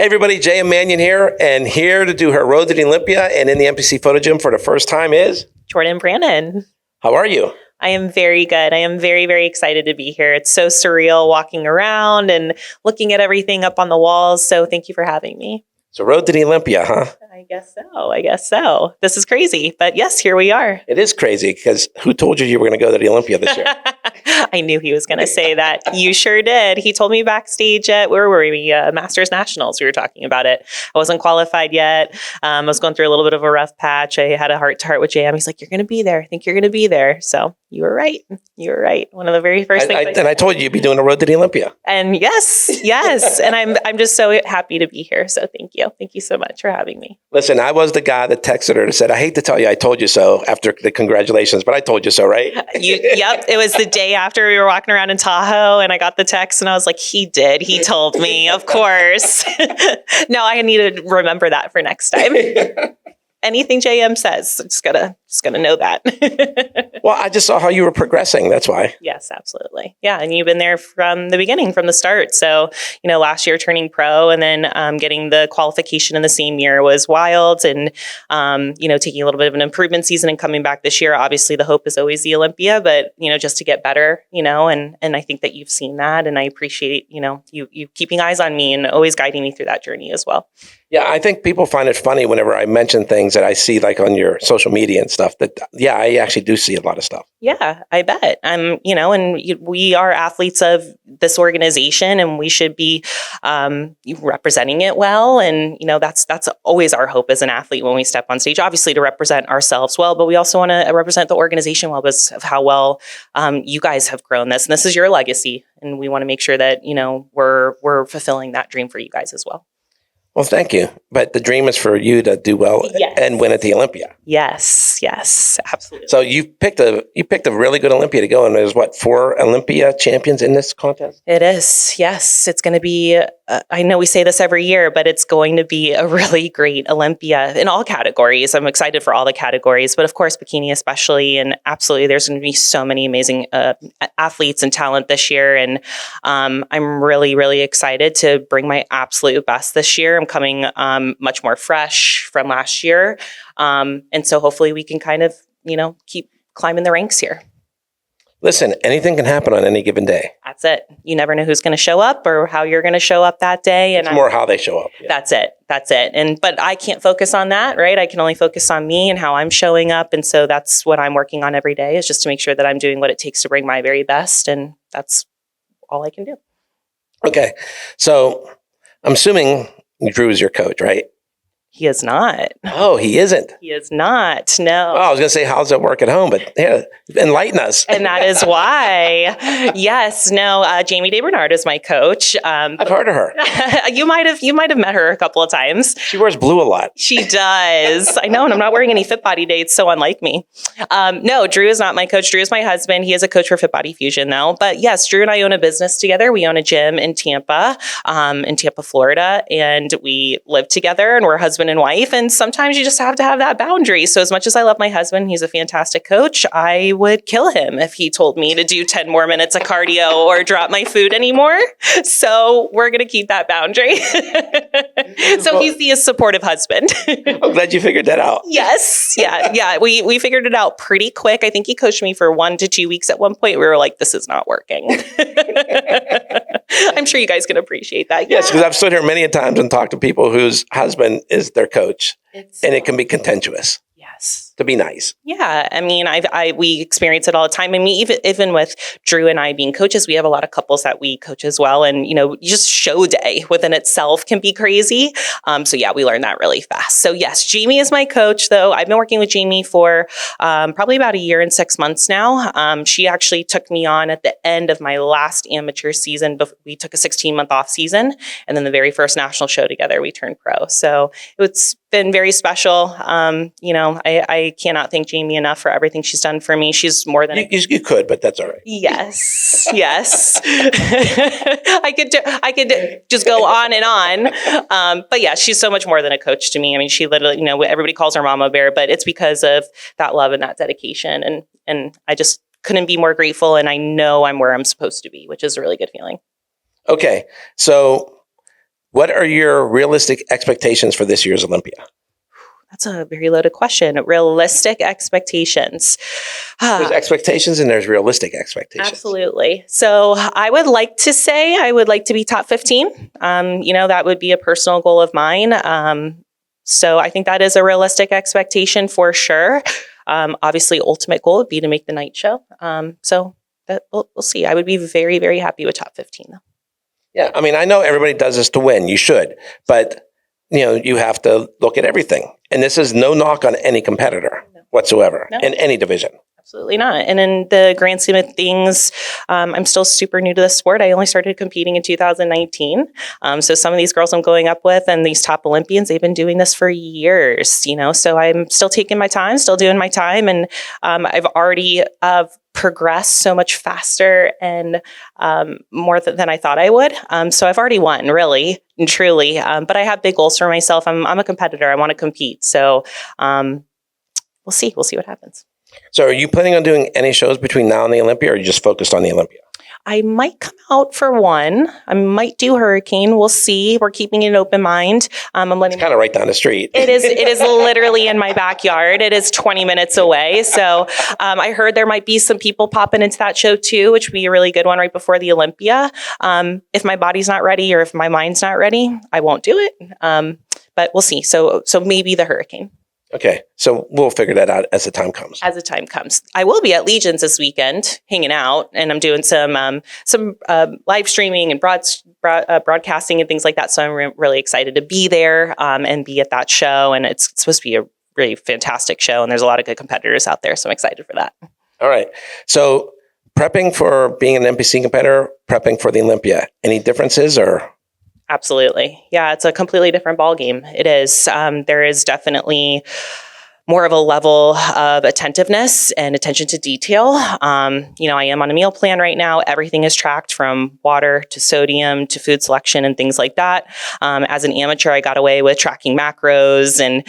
Hey everybody, JM Manion here, and here to do her road to the Olympia and in the NPC photo gym for the first time is Jordan Brannon. How are you? I am very good. I am very, very excited to be here. It's so surreal walking around and looking at everything up on the walls. So thank you for having me. So road to the Olympia, huh? I guess so. This is crazy. But yes, here we are. It is crazy because who told you were going to go to the Olympia this year? I knew he was going to say that. You sure did. He told me backstage at, where were we? Masters Nationals. We were talking about it. I wasn't qualified yet. I was going through a little bit of a rough patch. I had a heart-to-heart with JM. He's like, you're going to be there. I think you're going to be there. So you were right. You were right. One of the very first things. I told you you'd be doing a road to the Olympia. And yes. And I'm just so happy to be here. So thank you. Thank you so much for having me. Listen, I was the guy that texted her and said, I hate to tell you I told you so after the congratulations, but I told you so, right? Yep. It was the day after we were walking around in Tahoe and I got the text and I was like, he did. He told me, of course. No, I need to remember that for next time. Anything JM says, just gotta know that. Well, I just saw how you were progressing. That's why. Yes, absolutely. Yeah. And you've been there from the beginning, from the start. So, last year turning pro and then getting the qualification in the same year was wild. And, taking a little bit of an improvement season and coming back this year, obviously the hope is always the Olympia, but, just to get better, and I think that you've seen that. And I appreciate, you keeping eyes on me and always guiding me through that journey as well. Yeah, I think people find it funny whenever I mention things that I see like on your social media and stuff that, yeah, I actually do see a lot of stuff. Yeah, I bet. And we are athletes of this organization and we should be representing it well. And, that's always our hope as an athlete when we step on stage, obviously to represent ourselves well, but we also want to represent the organization well because of how well you guys have grown this. And this is your legacy. And we want to make sure that, we're fulfilling that dream for you guys as well. Well, thank you. But the dream is for you to do well and win at the Olympia. Yes, absolutely. So you picked a really good Olympia to go, and there's 4 Olympia champions in this contest? It is. Yes, it's going to be. I know we say this every year, but it's going to be a really great Olympia in all categories. I'm excited for all the categories, but of course, bikini especially, and absolutely, there's going to be so many amazing athletes and talent this year, and I'm really, really excited to bring my absolute best this year. I'm coming much more fresh from last year. And so hopefully we can kind of, keep climbing the ranks here. Listen, anything can happen on any given day. That's it. You never know who's going to show up or how you're going to show up that day. And it's more how they show up. Yeah. That's it. But I can't focus on that, right? I can only focus on me and how I'm showing up. And so that's what I'm working on every day is just to make sure that I'm doing what it takes to bring my very best. And that's all I can do. Okay. So I'm assuming Drew is your coach, right? He is not. Oh, he isn't? He is not, no. Oh, I was going to say, how's it work at home? But yeah, enlighten us. And that is why. Yes, no, Jamie DeBernard is my coach. I've heard of her. You might have met her a couple of times. She wears blue a lot. She does. I know, and I'm not wearing any Fit Body Day. It's so unlike me. No, Drew is not my coach. Drew is my husband. He is a coach for Fit Body Fusion, though. But yes, Drew and I own a business together. We own a gym in Tampa, Florida, and we live together, and we're husband and wife. And sometimes you just have to have that boundary. So as much as I love my husband, he's a fantastic coach. I would kill him if he told me to do 10 more minutes of cardio or drop my food anymore. So we're going to keep that boundary. So he's the supportive husband. I'm glad you figured that out. Yes. Yeah. We figured it out pretty quick. I think he coached me for 1 to 2 weeks at one point. We were like, this is not working. I'm sure you guys can appreciate that. Yes, because I've stood here many times and talked to people whose husband is their coach, and it can be contentious. Yes. To be nice. Yeah. I mean, we experience it all the time. I mean, even with Drew and I being coaches, we have a lot of couples that we coach as well. And, just show day within itself can be crazy. So yeah, we learned that really fast. So yes, Jamie is my coach though. I've been working with Jamie for probably about 1 year and 6 months now. She actually took me on at the end of my last amateur season. We took a 16-month off season. And then the very first national show together, we turned pro. So it's been very special. I cannot thank Jamie enough for everything she's done for me. She's more than you could, but that's all right. Yes. I could just go on and on. But yeah, she's so much more than a coach to me. I mean, she literally, everybody calls her Mama Bear, but it's because of that love and that dedication. And I just couldn't be more grateful. And I know I'm where I'm supposed to be, which is a really good feeling. Okay. So What are your realistic expectations for this year's Olympia? That's a very loaded question. Realistic expectations. There's expectations and there's realistic expectations. Absolutely. So I would like to say I would like to be top 15. That would be a personal goal of mine. So I think that is a realistic expectation for sure. Obviously, ultimate goal would be to make the night show. So that we'll see. I would be very, very happy with top 15 though. Yeah. I mean, I know everybody does this to win. You should, but you have to look at everything. And this is no knock on any competitor whatsoever in any division. Absolutely not. And in the grand scheme of things, I'm still super new to the sport. I only started competing in 2019. So some of these girls I'm going up with and these top Olympians, they've been doing this for years, so I'm still taking my time, still doing my time. And I've already progressed so much faster and more than I thought I would. So I've already won, really and truly. But I have big goals for myself. I'm a competitor. I want to compete. So we'll see. We'll see what happens. So are you planning on doing any shows between now and the Olympia, or are you just focused on the Olympia? I might come out for one. I might do Hurricane. We'll see. We're keeping an open mind. I'm letting. It's kind of right down the street. It is literally in my backyard. It is 20 minutes away. So I heard there might be some people popping into that show too, which would be a really good one right before the Olympia. If my body's not ready or if my mind's not ready, I won't do it. But we'll see. So maybe the Hurricane. Okay, so we'll figure that out as the time comes. As the time comes. I will be at Legions this weekend, hanging out, and I'm doing some live streaming and broadcasting and things like that. So I'm really excited to be there and be at that show. And it's supposed to be a really fantastic show, and there's a lot of good competitors out there. So I'm excited for that. All right. So prepping for being an NPC competitor, prepping for the Olympia, any differences or? Absolutely. Yeah, it's a completely different ballgame. It is. There is definitely more of a level of attentiveness and attention to detail. I am on a meal plan right now. Everything is tracked from water to sodium to food selection and things like that. As an amateur, I got away with tracking macros and,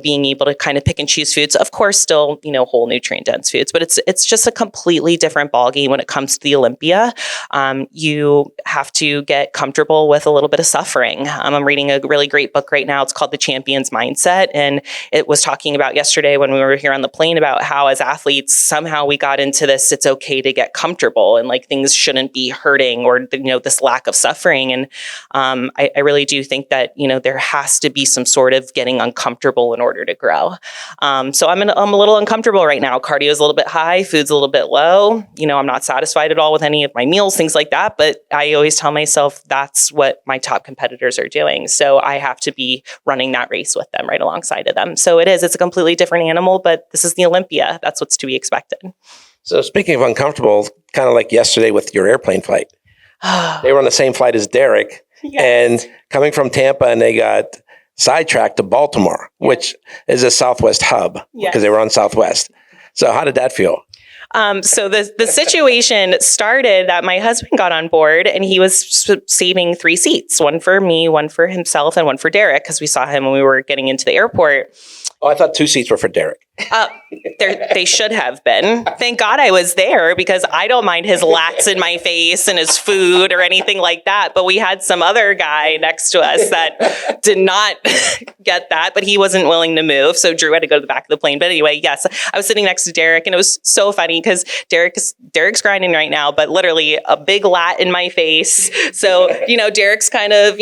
being able to kind of pick and choose foods. Of course, still, whole nutrient dense foods, but it's just a completely different ballgame when it comes to the Olympia. You have to get comfortable with a little bit of suffering. I'm reading a really great book right now. It's called The Champion's Mindset. And it was talking about yesterday when we were here on the plane about how as athletes, somehow we got into this, it's okay to get comfortable and like things shouldn't be hurting or, this lack of suffering. And I really do think that, there has to be some sort of getting uncomfortable in order to grow. So I'm a little uncomfortable right now. Cardio is a little bit high, food's a little bit low. I'm not satisfied at all with any of my meals, things like that. But I always tell myself that's what my top competitors are doing. So I have to be running that race with them right alongside of them. So it's a completely different animal, but this is the Olympia. That's what's to be expected. So speaking of uncomfortable, kind of like yesterday with your airplane flight, they were on the same flight as Derek and coming from Tampa, and they got sidetracked to Baltimore, which is a Southwest hub because they were on Southwest. So how did that feel? So the situation started that my husband got on board and he was saving 3 seats, one for me, one for himself, and one for Derek, because we saw him when we were getting into the airport. Oh, I thought 2 seats were for Derek. They should have been. Thank God I was there because I don't mind his lats in my face and his food or anything like that. But we had some other guy next to us that did not get that, but he wasn't willing to move. So Drew had to go to the back of the plane. But anyway, yes, I was sitting next to Derek and it was so funny because Derek's grinding right now, but literally a big lat in my face. So, Derek's kind of,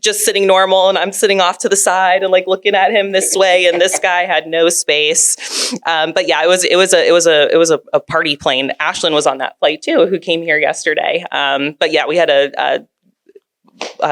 just sitting normal and I'm sitting off to the side and like looking at him this way. And this guy had no space. But yeah, it was a party plane. Ashlyn was on that flight too, who came here yesterday. But yeah, we had to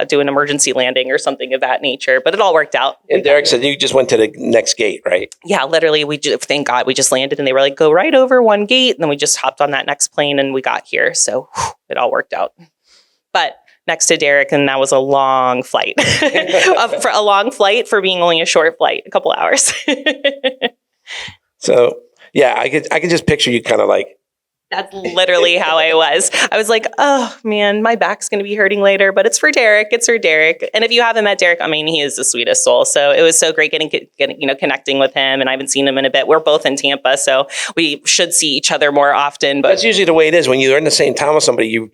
do an emergency landing or something of that nature, but it all worked out. And Derek said you just went to the next gate, right? Yeah, literally thank God we just landed and they were like, go right over one gate. And then we just hopped on that next plane and we got here. So it all worked out. But next to Derek, and that was a long flight. For a long flight for being only a short flight, a couple hours. So yeah, I could just picture you kind of like. That's literally how I was. I was like, oh man, my back's going to be hurting later, but it's for Derek. It's for Derek. And if you haven't met Derek, I mean, he is the sweetest soul. So it was so great getting connecting with him. And I haven't seen him in a bit. We're both in Tampa, so we should see each other more often. But that's usually the way it is when you're in the same town with somebody. You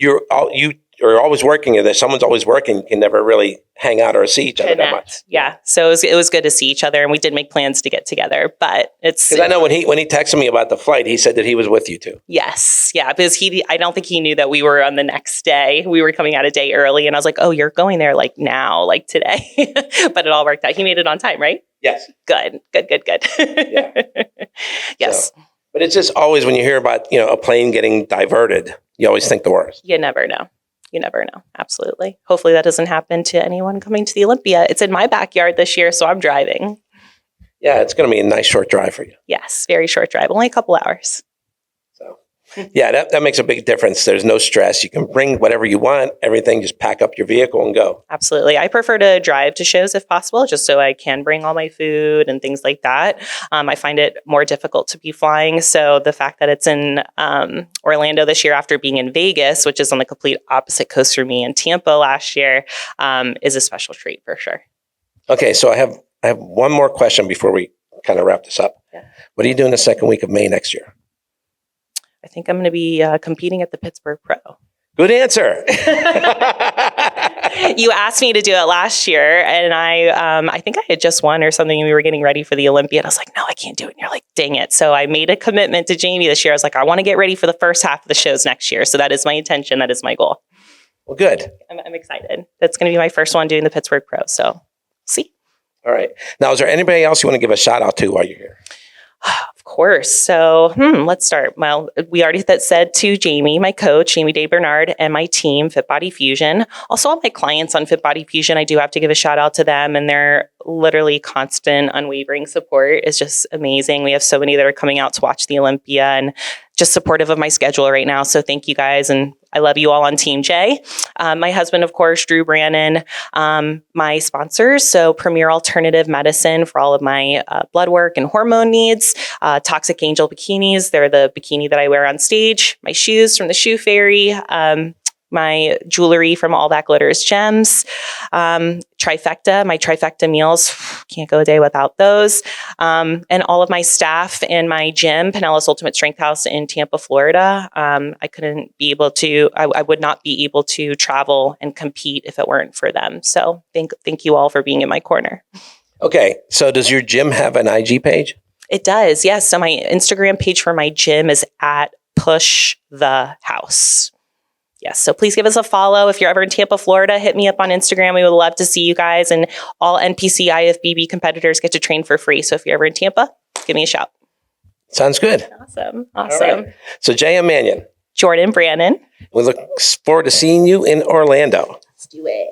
you're always working, or there's someone's always working, you can never really hang out or see each other that much. Yeah. So it was good to see each other, and we did make plans to get together, but it's... Because I know when he texted me about the flight, he said that he was with you too. Yes. Yeah. Because I don't think he knew that we were on the next day. We were coming out a day early, and I was like, oh, you're going there like now, like today. But it all worked out. He made it on time, right? Yes. Good. Yeah. Yes. So, but it's just always when you hear about, a plane getting diverted, you always think the worst. You never know. Absolutely. Hopefully that doesn't happen to anyone coming to the Olympia. It's in my backyard this year, so I'm driving. Yeah, it's going to be a nice short drive for you. Yes, very short drive, only a couple hours. So, yeah, that makes a big difference. There's no stress. You can bring whatever you want, everything, just pack up your vehicle and go. Absolutely. I prefer to drive to shows if possible, just so I can bring all my food and things like that. I find it more difficult to be flying. So the fact that it's in Orlando this year after being in Vegas, which is on the complete opposite coast for me, and Tampa last year, is a special treat for sure. Okay, so I have one more question before we kind of wrap this up. Yeah. What are you doing the second week of May next year? I think I'm going to be competing at the Pittsburgh Pro. Good answer. You asked me to do it last year, and I think I had just won or something, and we were getting ready for the Olympia. And I was like, no, I can't do it. And you're like, dang it. So I made a commitment to Jamie this year. I was like, I want to get ready for the first half of the shows next year. So that is my intention. That is my goal. Well, good. I'm excited. That's going to be my first one doing the Pittsburgh Pro. So see. All right. Now, is there anybody else you want to give a shout out to while you're here? Of course. So let's start. Well, we already said to Jamie, my coach, Jamie Day Bernard, and my team, Fit Body Fusion. Also, all my clients on Fit Body Fusion, I do have to give a shout out to them, and their literally constant, unwavering support is just amazing. We have so many that are coming out to watch the Olympia and just supportive of my schedule right now. So thank you guys. And I love you all on Team J. My husband, of course, Jordan Brannon, my sponsors. So Premier Alternative Medicine for all of my blood work and hormone needs. Toxic Angel Bikinis. They're the bikini that I wear on stage. My shoes from the Shoe Fairy. My jewelry from All That Glitters Gems. Trifecta, my Trifecta meals. Can't go a day without those. And all of my staff and my gym, Pinellas Ultimate Strength House in Tampa, Florida. I would not be able to travel and compete if it weren't for them. So thank you all for being in my corner. Okay. So does your gym have an IG page? It does. Yes. So my Instagram page for my gym is at Push the House. Yes. So please give us a follow. If you're ever in Tampa, Florida, hit me up on Instagram. We would love to see you guys. And all NPC IFBB competitors get to train for free. So if you're ever in Tampa, give me a shout. Sounds good. Awesome. All right. So J.M. Manion. Jordan Brannon. We look forward to seeing you in Orlando. Let's do it.